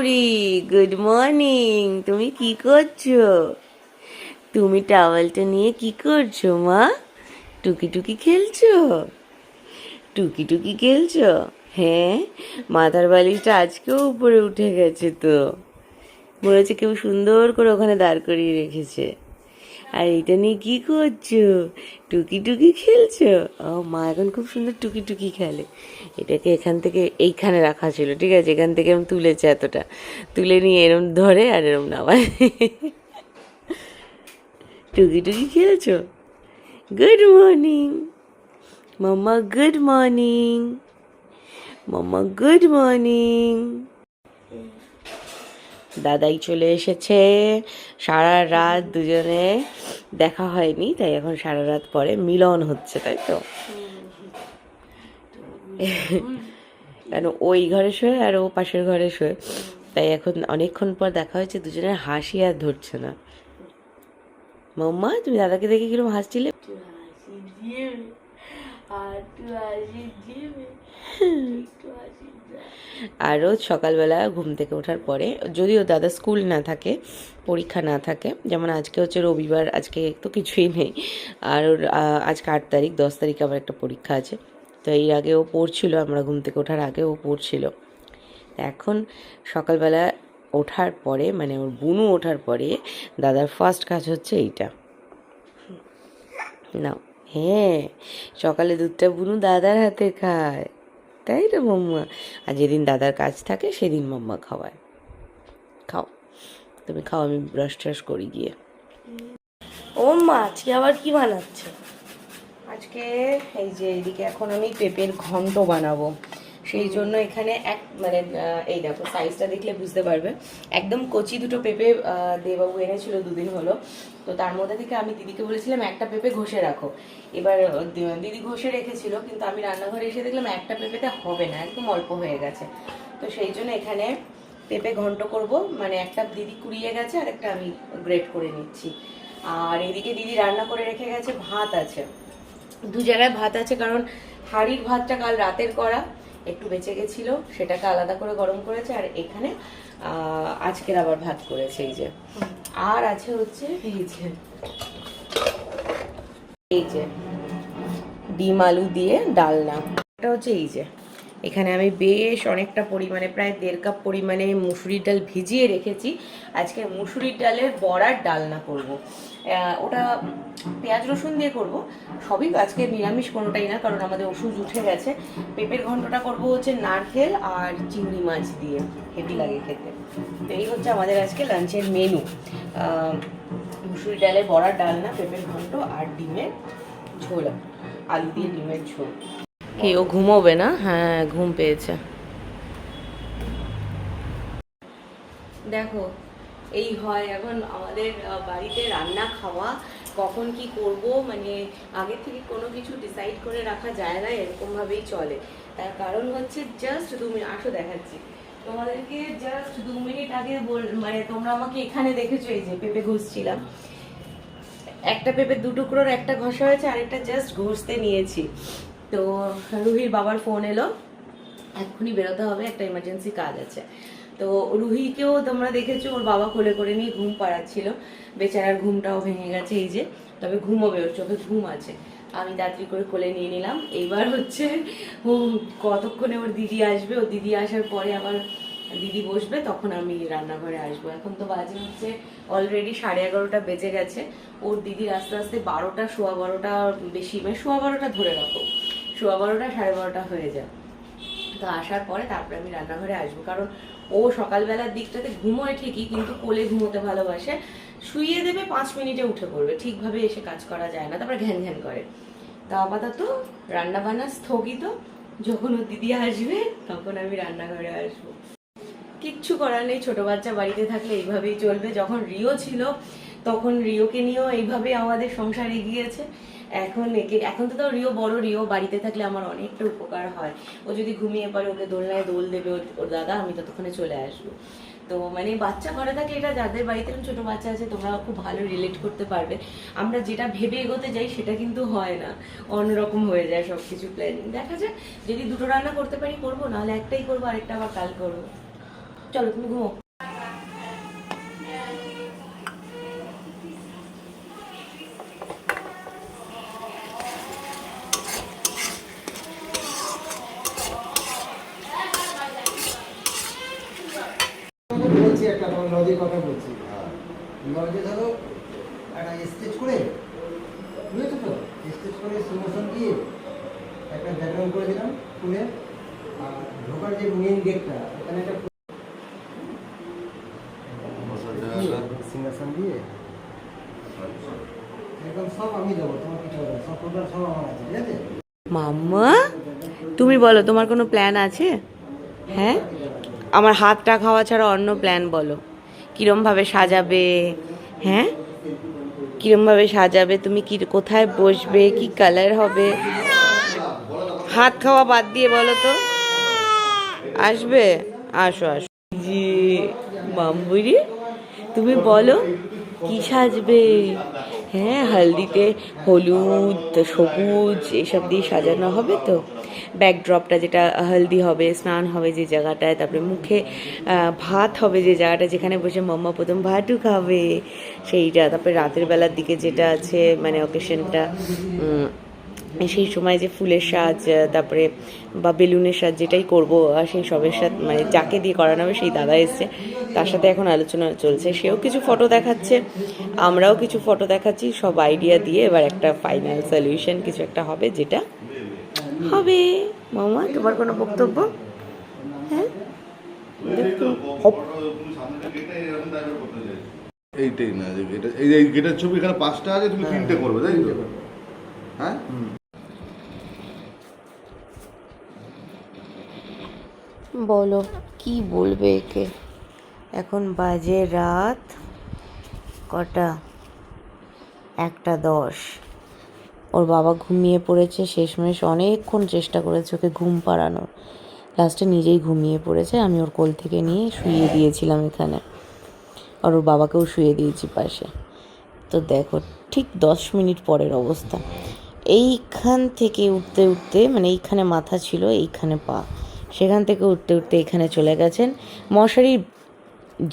Gauri, good morning. তুমি কি করছো? তুমি টাওয়েলটা নিয়ে কি করছো মা? টুকি টুকি খেলছো? টুকি টুকি খেলছো? হ্যাঁ, মাথার বালিশটা আজকেও উপরে উঠে গেছে তো। মনে হচ্ছে কেউ সুন্দর করে ওখানে দাঁড় করিয়ে রেখেছে। আর এটা নিয়ে কি করছো? টুকি টুকি খেলছো? ও মা এখন খুব সুন্দর টুকি টুকি খেলে। এটাকে এখান থেকে এইখানে রাখা ছিল, ঠিক আছে, এখান থেকে এরম তুলেছে, এতটা তুলে নিয়ে এরম ধরে আর এরম নামায়। টুকি টুকি খেলছো? গুড মর্নিং মাম্মা, গুড মর্নিং মাম্মা, গুড মর্নিং। দাদাই চলে এসেছে। সারা রাত দুজনে দেখা হয়নি, তাই এখন সারা রাত পরে মিলন হচ্ছে, তাই তো? কেন ওই ঘরে শোয় আর ও পাশের ঘরে শোয়, তাই এখন অনেকক্ষণ পর দেখা হয়েছে, দুজনের হাসি আর ধরছে না। মাম্মা, তুমি দাদাকে দেখে কিরকম হাসছিলে? আর রোজ সকালবেলা ঘুম থেকে ওঠার পরে, যদিও দাদা স্কুল না থাকে, পরীক্ষা না থাকে, যেমন আজকে হচ্ছে রবিবার, আজকে তো কিছুই নেই, আর ওর আজকে 8 তারিখ, 10 তারিখ আবার একটা পরীক্ষা আছে, তো এর আগে ও পড়ছিল, আমরা ঘুম থেকে ওঠার আগে ও পড়ছিল। এখন সকালবেলা ওঠার পরে, মানে ওর বুনু ওঠার পরে দাদার ফার্স্ট কাজ হচ্ছে এইটা। না, হ্যাঁ, সকালে দুধটা বুনু দাদার হাতে খায়, তাই তো মাম্মা? আর যেদিন দাদার কাজ থাকে সেদিন মাম্মা খাওয়ায়। খাও, তুমি খাও, আমি ব্রাশ ট্রাশ করি গিয়ে। ও মা, আজকে আবার কি বানাচ্ছে? আজকে এই যে এইদিকে এখন আমি পেঁপের ঘন্ট বানাবো, সেই জন্য এখানে এই দেখো, সাইজটা দেখলে বুঝতে পারবে, একদম কচি দুটো পেঁপে দেবাবু এনেছিল 2 দিন হলো। তো তার মধ্যে থেকে আমি দিদিকে বলেছিলাম একটা পেঁপে ঘষে রাখো। এবার দিদি ঘষে রেখেছিল, কিন্তু আমি রান্নাঘরে এসে দেখলাম একটা পেঁপেতে হবে না, একদম অল্প হয়ে গেছে। তো সেই জন্য এখানে পেঁপে ঘন্ট করব, মানে একটা দিদি কুড়িয়ে গেছে আর একটা আমি গ্রেট করে নিচ্ছি। আর এদিকে দিদি রান্না করে রেখে গেছে, ভাত আছে, 2 জায়গায় ভাত আছে, কারণ হাঁড়ির ভাতটা কাল রাতের করা একটু বেঁচে গেছিল, সেটাকে আলাদা করে গরম করেছে, আর এখানে আজকের আবার ভাত করেছে এই যে। আর আছে হচ্ছে এই যে ডিম আলু দিয়ে ডালনা। এটা হচ্ছে এই যে, এখানে আমি বেশ অনেকটা পরিমাণে, প্রায় 1.5 কাপ পরিমাণে মুসুরির ডাল ভিজিয়ে রেখেছি। আজকে মুসুরির ডালের বড়ার ডালনা করব। ওটা পেঁয়াজ রসুন দিয়ে করব, সবই আজকে নিরামিষ, কোনোটাই না, কারণ আমাদের ওষুধ উঠে গেছে। পেঁপের ঘন্টটা করব হচ্ছে নারকেল আর চিংড়ি মাছ দিয়ে, হেভি লাগে খেতে। তো এই হচ্ছে আমাদের আজকে লাঞ্চের মেনু, মুসুরি ডালের বড়ার ডালনা, পেঁপের ঘন্ট আর ডিমের ঝোল, আলু দিয়ে ডিমের ঝোল। কি ও ঘুমোবে না? হ্যাঁ, ঘুম পেয়েছে। দেখো, এই হয় এখন আমাদের বাড়িতে রান্না খাওয়া, কখন কি করব, মানে আগে থেকে কোনো কিছু ডিসাইড করে রাখা যায় না, এরকমভাবেই চলে। তার কারণ হচ্ছে জাস্ট 2 মিনিট, আসো দেখাচ্ছি তোমাদেরকে, জাস্ট 2 মিনিট আগে মানে তোমরা আমাকে এখানে দেখেছো, এই যে পেঁপে ঘষছিলাম, একটা পেঁপে 2 টুকরোর একটা ঘষা হয়েছে, আরেকটা জাস্ট ঘষতে নিয়েছি। তো রুহির বাবার ফোন এলো, এক্ষুনি বেরোতে হবে, একটা ইমার্জেন্সি কাজ আছে। তো রুহিকেও তোমরা দেখেছো, ওর বাবা কোলে করে নিয়ে ঘুম পাড়াচ্ছিল, বেচারার ঘুমটাও ভেঙে গেছে এই যে, তবে ঘুমোবে, ওর চোখে ঘুম আছে। আমি তাড়াতাড়ি করে কোলে নিয়ে নিলাম। এইবার হচ্ছে কতক্ষণে ওর দিদি আসবে, ওর দিদি আসার পরে আবার দিদি বসবে, তখন আমি রান্নাঘরে আসবো। এখন তো বাজে হচ্ছে অলরেডি 11:30 বেজে গেছে, ওর দিদির আস্তে আস্তে 12টা, 12:15 বেশি, মানে 12:15 ধরে রাখো, 12:15 12:30 হয়ে যায়। তো আসার পরে তারপরে আমি রান্নাঘরে আসবো, কারণ ও সকালবেলার দিকটাতে ঘুমোয় ঠিকই, কিন্তু কোলে ঘুমোতে ভালোবাসে, শুইয়ে দেবে 5 মিনিটে উঠে পড়বে, ঠিকভাবে এসে কাজ করা যায় না, তারপরে ঘ্যান ঘ্যান করে। তা আপাতত রান্না বান্না স্থগিত, যখন ওর দিদি আসবে তখন আমি রান্নাঘরে আসবো। কিচ্ছু করার নেই, ছোট বাচ্চা বাড়িতে থাকলে এইভাবেই চলবে। যখন রিও ছিল তখন রিওকে নিয়েও এইভাবে আমাদের সংসার এগিয়েছে। এখন তো রিও বড়, রিও বাড়িতে থাকলে আমার অনেকটা উপকার হয়। ও যদি ঘুমিয়ে পড়ে, ওকে দোলনায় দোল দেবে ওর দাদা, আমি ততক্ষণে চলে আসবো। তো মানে বাচ্চা ঘরে থাকে, এটা যাদের বাড়িতে ছোট বাচ্চা আছে তোমরা খুব ভালো রিলেট করতে পারবে। আমরা যেটা ভেবে এগোতে যাই সেটা কিন্তু হয় না, অন্যরকম হয়ে যায় সবকিছু প্ল্যানিং। দেখা যায় যদি 2টো রান্না করতে পারি করবো, নাহলে একটাই করবো, আরেকটা আবার কাল করবো। চলো তুমি ঘুমো। বলছি একটা লজের কথা বলছি। লজে ধরো একটা স্টেজ করে, বুঝেছো তো, স্টেজ করে সিংহাসন দিয়ে একটা ব্যাকগ্রাউন্ড করে দিলাম ফুলে, আর ঢোকার যে মেন গেটটা এখানে একটা সিংহাসন দিয়ে একদম সব আমি দেবো, তোমার কিছু হবে না, সব টোটাল সব আমার আছে, ঠিক আছে? মাম্মা তুমি বলো তোমার কোনো প্ল্যান আছে? হ্যাঁ, আমার হাতটা খাওয়া ছাড়া অন্য প্ল্যান বলো। কিরমভাবে সাজাবে? হ্যাঁ, কিরমভাবে সাজাবে তুমি? কি কোথায় বসবে? কি কালার হবে? হাত খাওয়া বাদ দিয়ে বলো তো। আসবে? আসো আসো। জি মাম্বুরি, তুমি বলো কি সাজবে? হ্যাঁ, হালদিতে হলুদ সবুজ এসব দিয়ে সাজানো হবে তো। ব্যাকড্রপটা যেটা হলদি হবে, স্নান হবে যে জায়গাটায়, তারপরে মুখে ভাত হবে যে জায়গাটা, যেখানে বসে মাম্মা প্রথম ভাতও খাবে সেইটা, তারপরে রাতের বেলার দিকে যেটা আছে মানে অকেশনটা, সেই সময় যে ফুলের সাজ, তারপরে বা বেলুনের সাজ যেটাই করবো, সেই সবের সাথে মানে যাকে দিয়ে করানো হবে সেই দাদা এসছে, তার সাথে এখন আলোচনা চলছে। সেও কিছু ফটো দেখাচ্ছে, আমরাও কিছু ফটো দেখাচ্ছি, সব আইডিয়া দিয়ে এবার একটা ফাইনাল সলিউশন কিছু একটা হবে, যেটা হবে। মামা তোমার কোনো বক্তব্য? হ্যাঁ, এইটাই না, এটা এই গেটের ছবি এখানে 5টা আছে, তুমি 3টে করবে, তাই তো? হ্যাঁ, বলো কি বলবে একে? এখন বাজে রাত কটা? 1:10। ওর বাবা ঘুমিয়ে পড়েছে, শেষমেশ অনেকক্ষণ চেষ্টা করেছে ওকে ঘুম পাড়ানোর, লাস্টে নিজেই ঘুমিয়ে পড়েছে। আমি ওর কোল থেকে নিয়ে শুইয়ে দিয়েছিলাম এখানে, আর ওর বাবাকেও শুইয়ে দিয়েছি পাশে। তো দেখো ঠিক 10 মিনিট পরের অবস্থা। এইখান থেকে উঠতে উঠতে, মানে এইখানে মাথা ছিল, এইখানে পা, সেখান থেকে উঠতে উঠতে এখানে চলে গেছেন। মশারির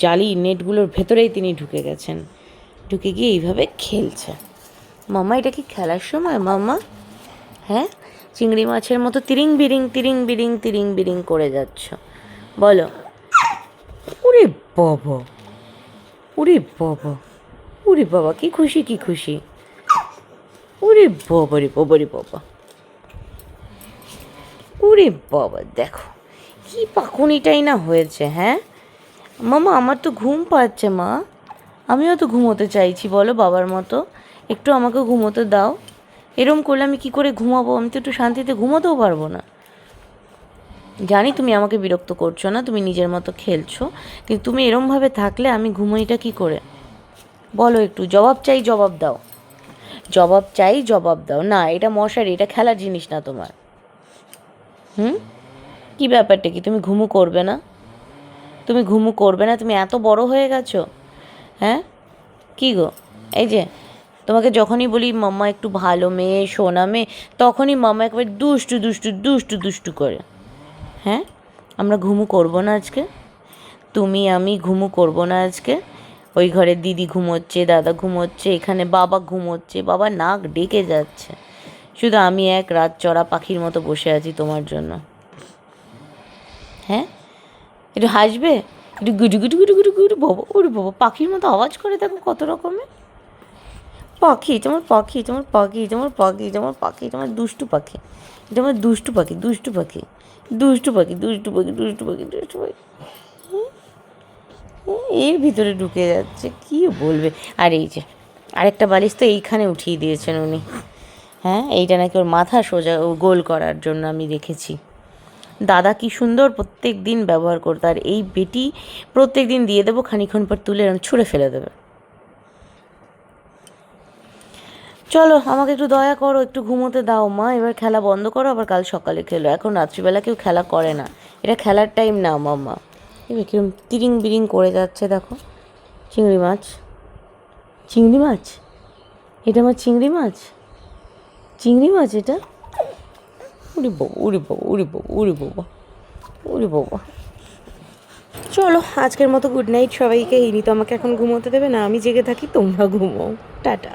জালি নেটগুলোর ভেতরেই তিনি ঢুকে গেছেন, ঢুকে গিয়ে এইভাবে খেলছে। মামা এটা কি খেলার সময় মামা? হ্যাঁ, চিংড়ি মাছের মতো তিরিং বিরিং তিরিং বিরিং তিরিং বিরিং করে যাচ্ছ, বলো। ওরে বাবা, ওরে বাবা, ওরে বাবা, কি খুশি কি খুশি! ওরে বাবা রে বাবা রে বাবা, ওরে বাবা, দেখো কি পাকুনিটাই না হয়েছে। হ্যাঁ মামা, আমার তো ঘুম পাচ্ছে মা, আমিও তো ঘুমোতে চাইছি, বলো বাবার মতো, একটু আমাকে ঘুমোতে দাও। এরম করলে আমি কি করে ঘুমাবো? আমি তো একটু শান্তিতে ঘুমোতেও পারবো না। জানি তুমি আমাকে বিরক্ত করছো না, তুমি নিজের মতো খেলছো, কিন্তু তুমি এরমভাবে থাকলে আমি ঘুমোইটা কি করে? বলো, একটু জবাব চাই, জবাব দাও, জবাব চাই, জবাব দাও। না, এটা মশারি, এটা খেলার জিনিস না তোমার। কি ব্যাপারটা কি? তুমি ঘুমু করবে না? তুমি ঘুমু করবে না? তুমি এত বড় হয়ে গেছো। হ্যাঁ, কি গো, এই যে তোমাকে যখনই বলি মাম্মা একটু ভালো মেয়ে, সোনা মেয়ে, তখনই মাম্মা একবার দুষ্টু দুষ্টু দুষ্টু দুষ্টু করে। হ্যাঁ, আমরা ঘুমু করবো না আজকে? তুমি আমি ঘুমু করবো না আজকে? ওই ঘরে দিদি ঘুমোচ্ছে, দাদা ঘুমোচ্ছে, এখানে বাবা ঘুমোচ্ছে, বাবা নাক ডেকে যাচ্ছে, শুধু আমি এক রাত চড়া পাখির মতো বসে আছি তোমার জন্য। হ্যাঁ, একটু হাসবে, একটু গুটু গুটু গুটু গুটু গুটু, বাবা ওরে বাবা, পাখির মতো আওয়াজ করে দেখো কত রকমের। পাখি, তোমার পাখি, তোমার পাখি, তোমার পাখি, তোমার পাখি, তোমার দুষ্টু পাখি, এটা আমার দুষ্টু পাখি, দুষ্টু পাখি, দুষ্টু পাখি, দুষ্টু পাখি, দুষ্টু পাখি, দুষ্টু পাখি। এর ভিতরে ঢুকে যাচ্ছে, কি বলবে। আর এই যে আরেকটা বালিশ তো এইখানে উঠিয়ে দিয়েছেন উনি। হ্যাঁ, এইটা নাকি ওর মাথা সোজা গোল করার জন্য আমি রেখেছি। দাদা কি সুন্দর প্রত্যেক দিন ব্যবহার করতো, আর এই বেটি প্রত্যেক দিন দিয়ে দেবো, খানিক্ষণ পর তুলে এরকম ছুঁড়ে ফেলে দেবে। চলো, আমাকে একটু দয়া করো, একটু ঘুমোতে দাও মা, এবার খেলা বন্ধ করো, আবার কাল সকালে খেলো। এখন রাত্রিবেলা কেউ খেলা করে না, এটা খেলার টাইম না মাম্মা। এবার কিরম তিরিং বিরিং করে যাচ্ছে দেখো। চিংড়ি মাছ, চিংড়ি মাছ, এটা আমার চিংড়ি মাছ, চিংড়ি মাছ এটা। উড়ি বাবা, উড়ি বাবা, উড়ি বাবা, উড়ি বাবা, উড়ি বাবা। চ চলো আজকের মতো গুড নাইট সবাইকে। ইনি তো আমাকে এখন ঘুমোতে দেবে না, আমি জেগে থাকি, তোমরা ঘুমোও। টাটা।